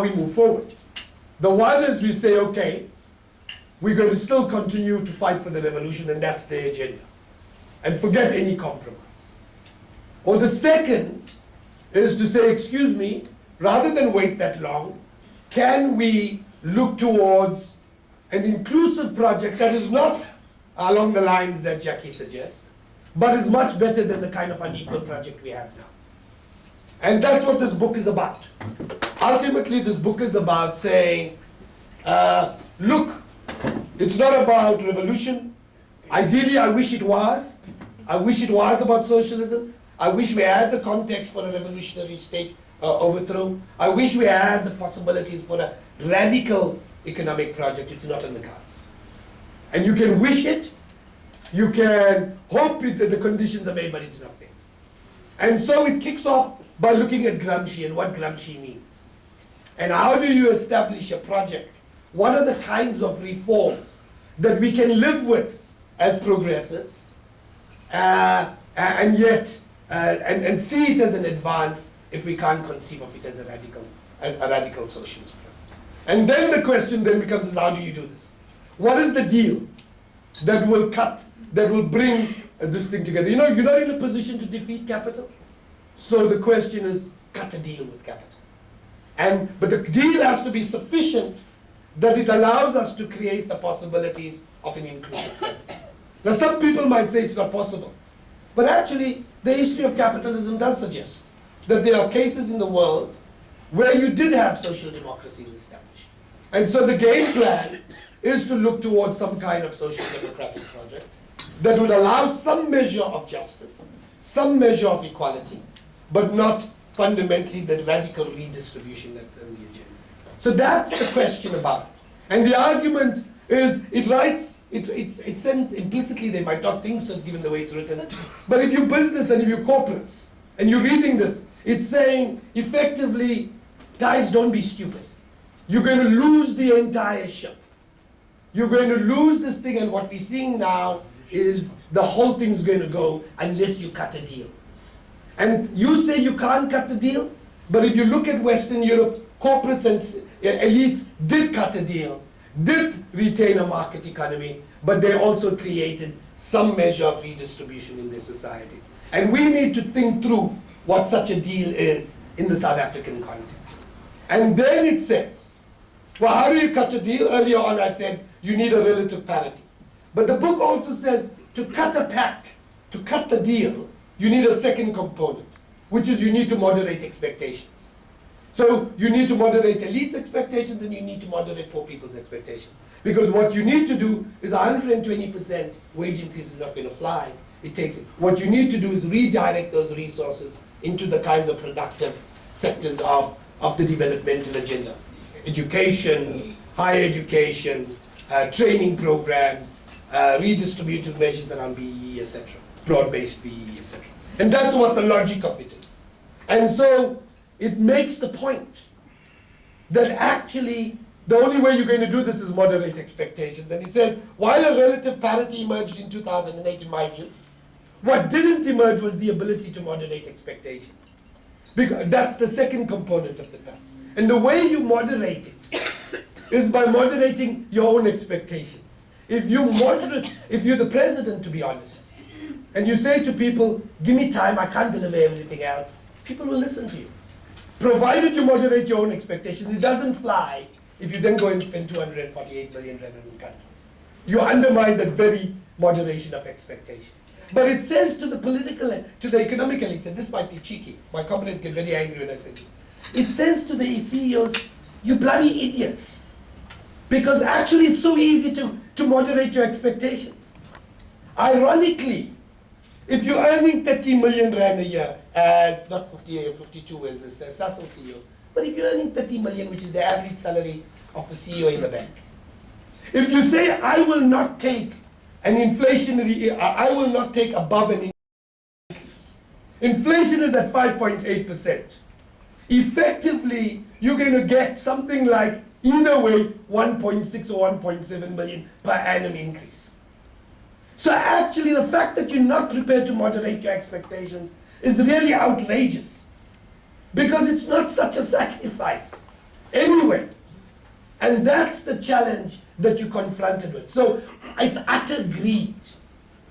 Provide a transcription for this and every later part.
we move forward. The one is we say, okay, we're going to still continue to fight for the revolution, and that's the agenda, and forget any compromise. Or the second is to say, excuse me, rather than wait that long, can we look towards an inclusive project that is not along the lines that Jackie suggests, but is much better than the kind of unequal project we have now. And that's what this book is about. Ultimately, this book is about saying, look, it's not about revolution. Ideally, I wish it was. I wish it was about socialism. I wish we had the context for a revolutionary state overthrow. I wish we had the possibilities for a radical economic project. It's not in the cards. And you can wish it, you can hope it, that the conditions are made, but it's not there. And so it kicks off by looking at Gramsci and what Gramsci means. And how do you establish a project? What are the kinds of reforms that we can live with as progressives, and yet and see it as an advance if we can't conceive of it as a radical socialist plan. And then the question then becomes is, how do you do this? What is the deal that will bring this thing together? You know, you're not in a position to defeat capital. So the question is, cut a deal with capital. But the deal has to be sufficient that it allows us to create the possibilities of an inclusive capital. Now some people might say it's not possible. But actually, the history of capitalism does suggest that there are cases in the world where you did have social democracies established. And so the game plan is to look towards some kind of social democratic project that would allow some measure of justice, some measure of equality, but not fundamentally the radical redistribution that's in the agenda. So that's the question about it. And the argument is, it sends implicitly, they might not think so given the way it's written, but if you're business and if you're corporates, and you're reading this, it's saying, effectively, guys, don't be stupid. You're going to lose the entire ship. You're going to lose this thing, and what we're seeing now is the whole thing's going to go unless you cut a deal. And you say you can't cut the deal, but if you look at Western Europe, corporates and elites did cut a deal, did retain a market economy, but they also created some measure of redistribution in their societies. And we need to think through what such a deal is in the South African context. And then it says, well, how do you cut a deal? Earlier on I said you need a relative parity. But the book also says to cut a pact, to cut the deal, you need a second component, which is you need to moderate expectations. So you need to moderate elites' expectations and you need to moderate poor people's expectations. Because what you need to do is 120% wage increase is not going to fly. What you need to do is redirect those resources into the kinds of productive sectors of the developmental agenda. Education, higher education, training programs, redistributive measures around BEE, etc. Broad-based BEE, etc. And that's what the logic of it is. And so it makes the point that actually the only way you're going to do this is moderate expectations. And it says, while a relative parity emerged in 2008, in my view, what didn't emerge was the ability to moderate expectations. Because that's the second component of the plan. And the way you moderate it is by moderating your own expectations. If you're the president, to be honest, and you say to people, give me time, I can't deliver everything else, people will listen to you. Provided you moderate your own expectations, it doesn't fly if you then go and spend 248 billion rand in the country. You undermine that very moderation of expectation. But it says to the political, to the economic elites, and this might be cheeky, my comrades get very angry when I say this. It says to the CEOs, you bloody idiots. Because actually it's so easy to moderate your expectations. Ironically, if you're earning 30 million rand a year, as not 50 or 52 as this Sasol CEO, but if you're earning 30 million, which is the average salary of a CEO in the bank, if you say, I will not take an inflationary, I will not take above an increase. Inflation is at 5.8%. Effectively, you're going to get something like, either way, 1.6 or 1.7 million per annum increase. So actually, the fact that you're not prepared to moderate your expectations is really outrageous, because it's not such a sacrifice. Anyway, And that's the challenge that you're confronted with. So it's utter greed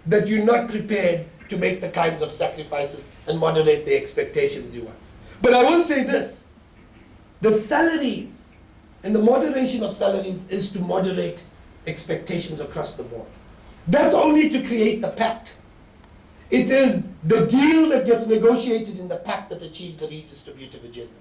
that you're not prepared to make the kinds of sacrifices and moderate the expectations you want. But I will say this, the salaries and the moderation of salaries is to moderate expectations across the board. That's only to create the pact. It is the deal that gets negotiated in the pact that achieves the redistributive agenda.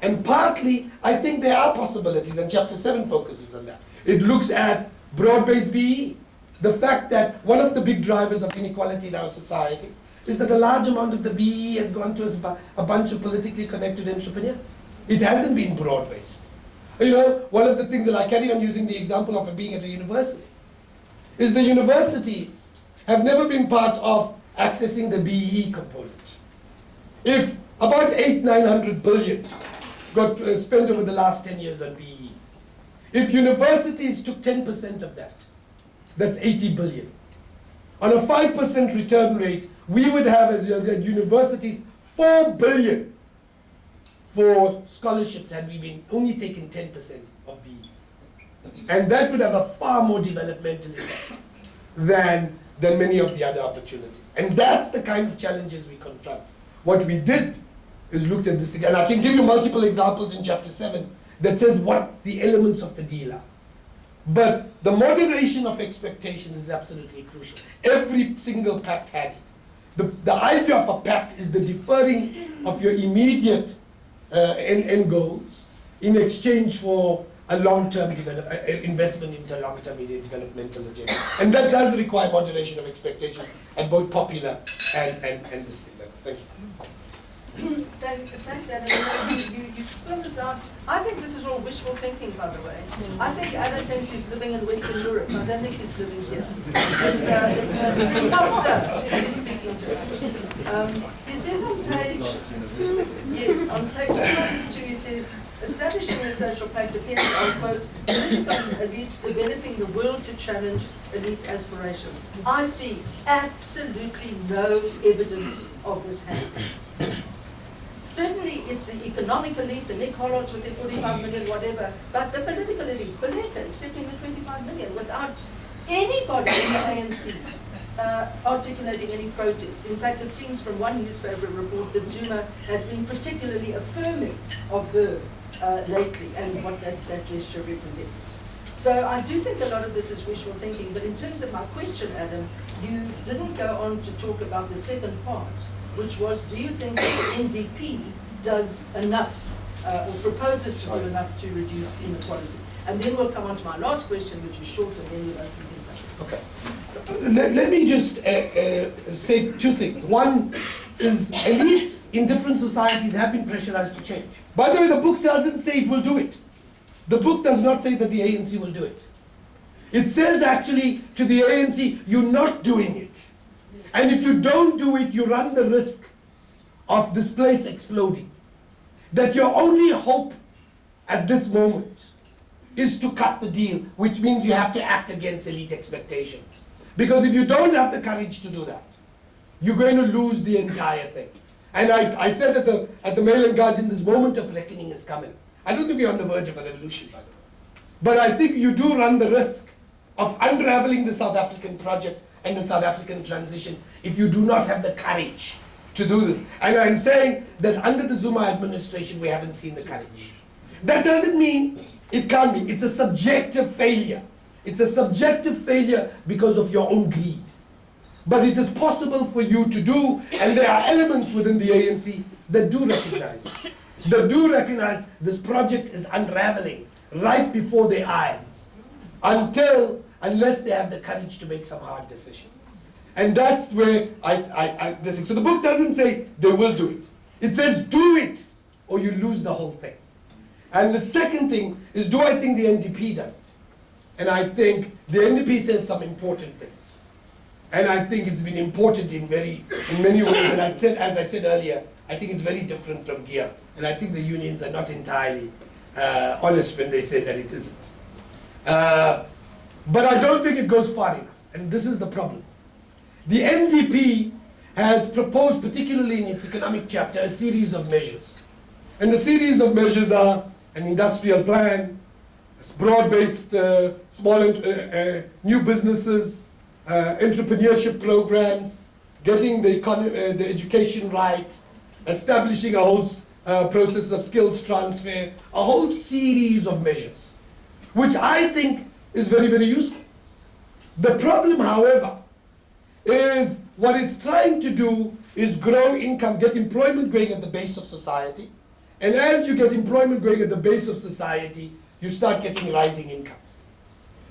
And partly, I think there are possibilities, and Chapter 7 focuses on that. It looks at broad-based BE. The fact that one of the big drivers of inequality in our society is that a large amount of the BE has gone to a bunch of politically connected entrepreneurs. It hasn't been broad-based. You know, one of the things that I carry on using the example of being at a university is the universities have never been part of accessing the BE component. If about 800-900 billion got spent over the last 10 years on BE, if universities took 10% of that, that's 80 billion. On a 5% return rate, we would have as universities 4 billion for scholarships had we been only taking 10% of BE. And that would have a far more developmental effect than many of the other opportunities. And that's the kind of challenges we confront. What we did is looked at this thing, and I can give you multiple examples in Chapter 7 that says what the elements of the deal are. But the moderation of expectations is absolutely crucial. Every single pact had it. The idea of a pact is the deferring of your immediate end goals in exchange for a long-term investment into a long-term developmental agenda. And that does require moderation of expectations at both popular and the state level. Thank you. Thanks, Adam. You spelled this out. I think this is all wishful thinking, by the way. I think Adam thinks he's living in Western Europe. I don't think he's living here. It's an imposter who's speaking to us. He says on page 202, he says, establishing a social pact depends on, quote, political elites developing the will to challenge elite aspirations. I see absolutely no evidence of this happening. Certainly it's the economic elite, the Nick Hollards with their 45 million, whatever, but the political elites, Baleka accepting the 25 million without anybody in the ANC articulating any protest. In fact, it seems from one newspaper report that Zuma has been particularly affirming of her lately and what that gesture represents. So I do think a lot of this is wishful thinking, but in terms of my question, Adam, you didn't go on to talk about the second part, which was, do you think that the NDP does enough, or proposes to do enough to reduce inequality? And then we'll come on to my last question, which is short, and then we'll open things up. Okay. Let me just say two things. One is elites in different societies have been pressurized to change. By the way, the book doesn't say it will do it. The book does not say that the ANC will do it. It says actually to the ANC, you're not doing it. And if you don't do it, you run the risk of this place exploding. That your only hope at this moment is to cut the deal, which means you have to act against elite expectations. Because if you don't have the courage to do that, you're going to lose the entire thing. And I said at the Mail and Guardian, this moment of reckoning is coming. I don't think we're on the verge of a revolution, by the way. But I think you do run the risk of unraveling the South African project and the South African transition if you do not have the courage to do this. And I'm saying that under the Zuma administration, we haven't seen the courage. That doesn't mean it can't be. It's a subjective failure. It's a subjective failure because of your own greed. But it is possible for you to do, and there are elements within the ANC that do recognize it. That do recognize this project is unraveling right before their eyes, unless they have the courage to make some hard decisions. And that's where so the book doesn't say they will do it. It says do it or you lose the whole thing. And the second thing is, do I think the NDP does it? And I think the NDP says some important things. And I think it's been important in many ways. And as I said earlier, I think it's very different from GEAR. And I think the unions are not entirely honest when they say that it isn't. But I don't think it goes far enough. And this is the problem. The NDP has proposed, particularly in its economic chapter, a series of measures. And the series of measures are an industrial plan, broad-based small new businesses, entrepreneurship programs, getting the education right, establishing a whole process of skills transfer, a whole series of measures, which I think is very, very useful. The problem, however, is what it's trying to do is grow income, get employment going at the base of society. And as you get employment going at the base of society, you start getting rising incomes.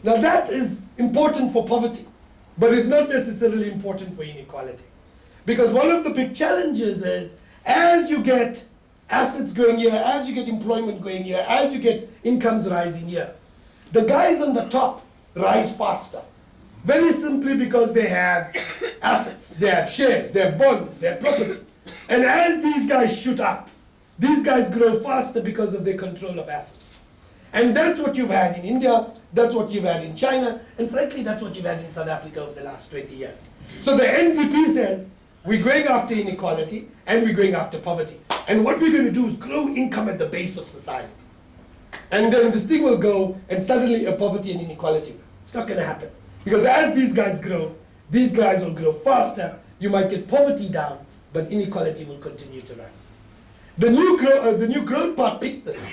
Now that is important for poverty, but it's not necessarily important for inequality. Because one of the big challenges is, as you get assets going here, as you get employment going here, as you get incomes rising here, the guys on the top rise faster. Very simply because they have assets, they have shares, they have bonds, they have property. And as these guys shoot up, these guys grow faster because of their control of assets. And that's what you've had in India, that's what you've had in China, and frankly, that's what you've had in South Africa over the last 20 years. So the NDP says, we're going after inequality and we're going after poverty. And what we're going to do is grow income at the base of society. And then this thing will go and suddenly a poverty and inequality. It's not going to happen. Because as these guys grow, these guys will grow faster. You might get poverty down, but inequality will continue to rise. The new growth part picked this.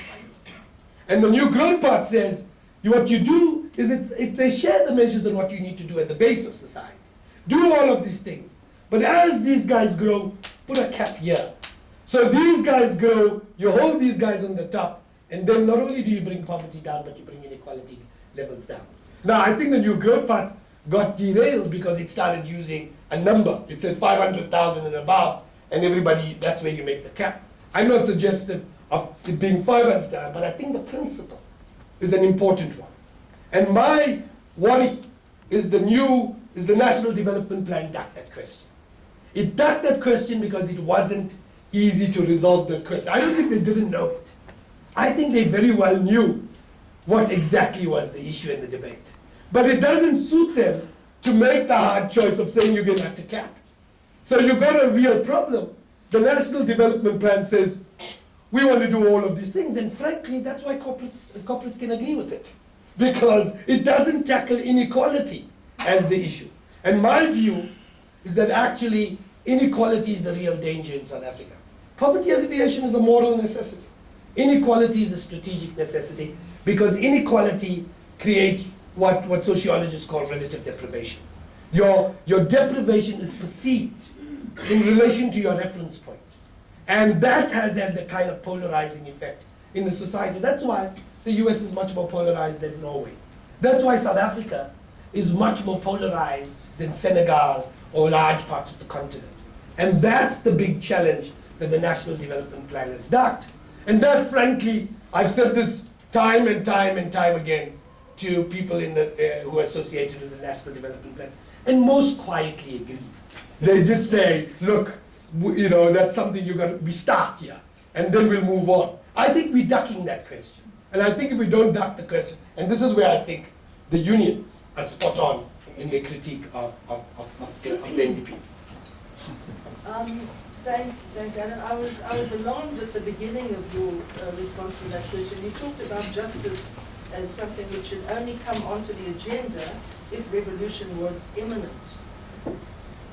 And the new growth part says, what you do is if they share the measures on what you need to do at the base of society. Do all of these things. But as these guys grow, put a cap here. So these guys grow, you hold these guys on the top, and then not only do you bring poverty down, but you bring inequality levels down. Now, I think the new growth part got derailed because it started using a number. It said 500,000 and above, and everybody, that's where you make the cap. I'm not suggestive of it being 500,000, but I think the principle is an important one. And my worry is the National Development Plan ducked that question. It ducked that question because it wasn't easy to resolve that question. I don't think they didn't know it. I think they very well knew what exactly was the issue in the debate. But it doesn't suit them to make the hard choice of saying you're going to have to cap. So you've got a real problem. The National Development Plan says, we want to do all of these things, and frankly, that's why corporates can agree with it. Because it doesn't tackle inequality as the issue. And my view is that actually inequality is the real danger in South Africa. Poverty alleviation is a moral necessity. Inequality is a strategic necessity because inequality creates what sociologists call relative deprivation. Your deprivation is perceived in relation to your reference point. And that has had the kind of polarizing effect in the society. That's why the US is much more polarized than Norway. That's why South Africa is much more polarized than Senegal or large parts of the continent. And that's the big challenge that the National Development Plan has ducked. And that, frankly, I've said this time and time and time again to people who are associated with the National Development Plan, and most quietly agree. They just say, look, that's something we start here, and then we'll move on. I think we're ducking that question. And I think if we don't duck the question, and this is where I think the unions are spot on in their critique of the NDP. Thanks, Alan. I was alarmed at the beginning of your response to that question. You talked about justice as something which should only come onto the agenda if revolution was imminent.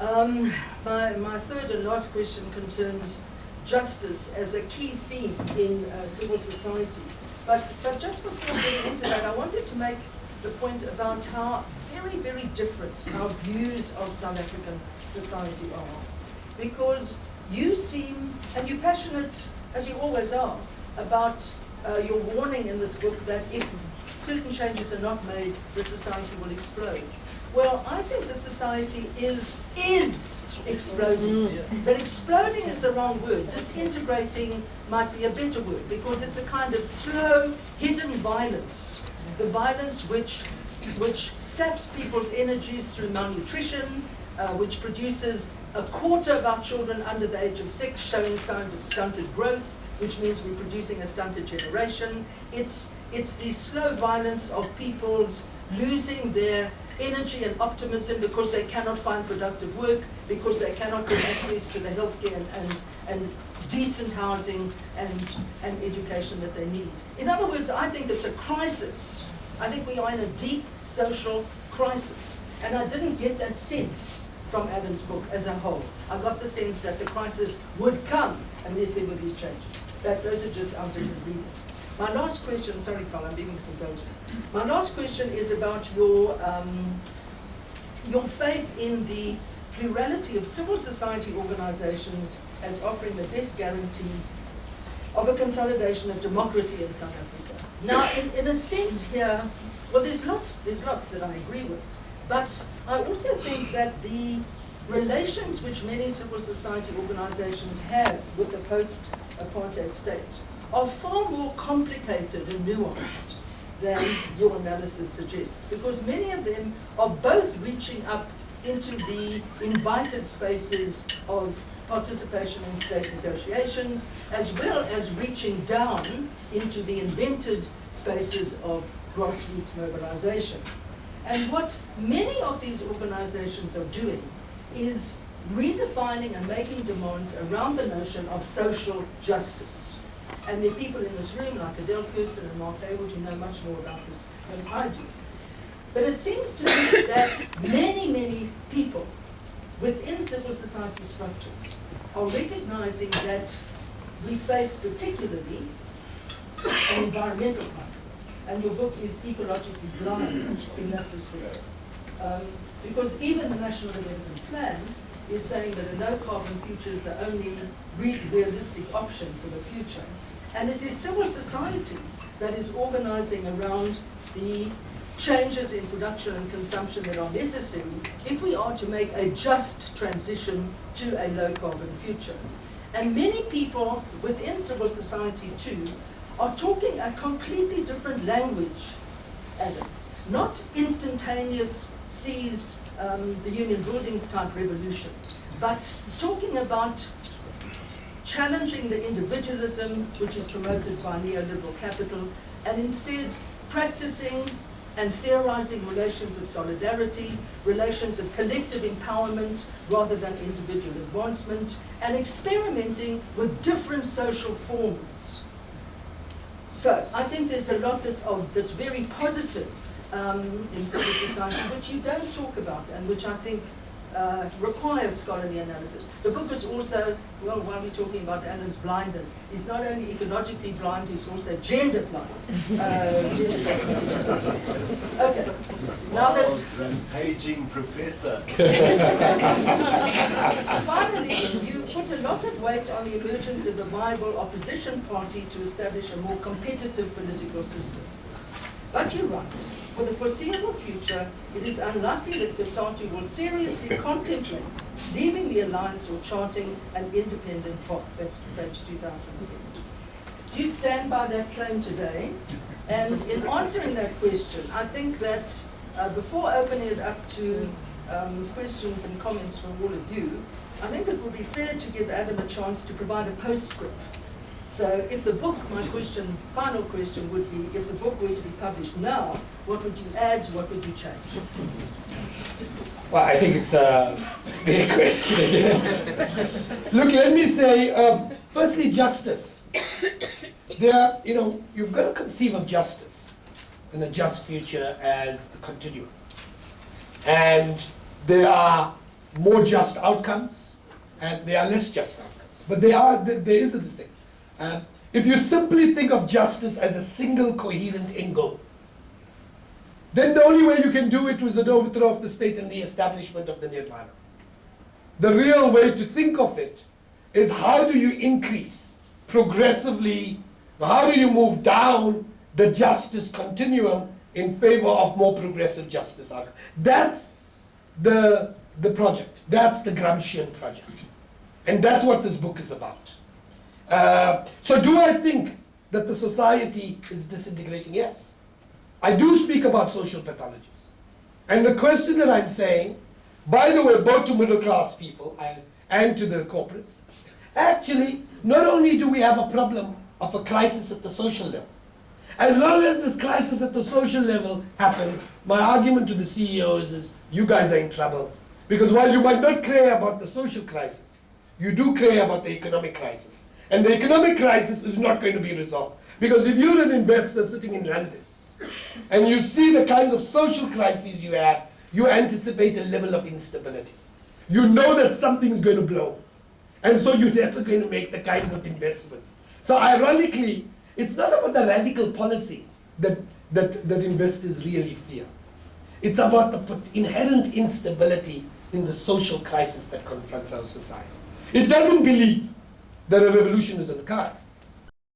My third and last question concerns justice as a key theme in civil society. But just before getting into that, I wanted to make the point about how very, very different our views of South African society are. Because you seem, and you're passionate, as you always are, about your warning in this book that if certain changes are not made, the society will explode. Well, I think the society is exploding. But exploding is the wrong word. Disintegrating might be a better word, because it's a kind of slow, hidden violence. The violence which saps people's energies through malnutrition, which produces a quarter of our children under the age of 6 showing signs of stunted growth, which means we're producing a stunted generation. It's the slow violence of people's losing their energy and optimism because they cannot find productive work, because they cannot get access to the healthcare and decent housing and education that they need. In other words, I think it's a crisis. I think we are in a deep social crisis. And I didn't get that sense from Adam's book as a whole. I got the sense that the crisis would come unless there were these changes. Those are just our different readings. My last question, sorry Carl, I'm being indulgent. My last question is about your faith in the plurality of civil society organizations as offering the best guarantee of a consolidation of democracy in South Africa. Now, in a sense here, well, there's lots that I agree with, but I also think that the relations which many civil society organizations have with the post-apartheid state are far more complicated and nuanced than your analysis suggests, because many of them are both reaching up into the invited spaces of participation in state negotiations, as well as reaching down into the invented spaces of grassroots mobilization. And what many of these organizations are doing is redefining and making demands around the notion of social justice. And there are people in this room like Adele Kirsten and Mark Haywood who know much more about this than I do. But it seems to me that many people within civil society structures are recognizing that we face particularly an environmental crisis. And your book is ecologically blind in that respect. Because even the National Development Plan is saying that a no-carbon future is the only realistic option for the future. And it is civil society that is organizing around the changes in production and consumption that are necessary if we are to make a just transition to a low-carbon future. And many people within civil society too are talking a completely different language, Adam. Not instantaneous seize the union buildings type revolution, but talking about challenging the individualism which is promoted by neoliberal capital, and instead practicing and theorizing relations of solidarity, relations of collective empowerment rather than individual advancement, and experimenting with different social forms. So I think there's a lot that's very positive in civil society, which you don't talk about and which I think requires scholarly analysis. The book is also, well, while we're talking about Adam's blindness, he's not only ecologically blind, he's also gender blind. Okay. Now that rampaging professor. Finally, you put a lot of weight on the emergence of a viable opposition party to establish a more competitive political system. But you write, for the foreseeable future, it is unlikely that COSATU will seriously contemplate leaving the alliance or charting an independent path. That's page 2010. Do you stand by that claim today? And in answering that question, I think that before opening it up to questions and comments from all of you, I think it would be fair to give Adam a chance to provide a postscript. So if the book, my final question would be, if the book were to be published now, what would you add, what would you change? Well, I think it's a big question again. Look, let me say, firstly, justice. You've got to conceive of justice in a just future as the continuum. And there are more just outcomes, and there are less just outcomes. But there is a distinction. If you simply think of justice as a single coherent end goal, then the only way you can do it was an overthrow of the state and the establishment of the nirvana. The real way to think of it is how do you increase progressively, how do you move down the justice continuum in favor of more progressive justice outcomes. That's the project. That's the Gramscian project. And that's what this book is about. So do I think that the society is disintegrating? Yes. I do speak about social pathologies. And the question that I'm saying, by the way, both to middle class people and to the corporates, actually, not only do we have a problem of a crisis at the social level, as long as this crisis at the social level happens, my argument to the CEOs is, you guys are in trouble. Because while you might not care about the social crisis, you do care about the economic crisis. And the economic crisis is not going to be resolved. Because if you're an investor sitting in London, and you see the kinds of social crises you have, you anticipate a level of instability. You know that something's going to blow. And so you're therefore going to make the kinds of investments. So ironically, it's not about the radical policies that investors really fear. It's about the inherent instability in the social crisis that confronts our society. It doesn't believe that a revolution is on the cards.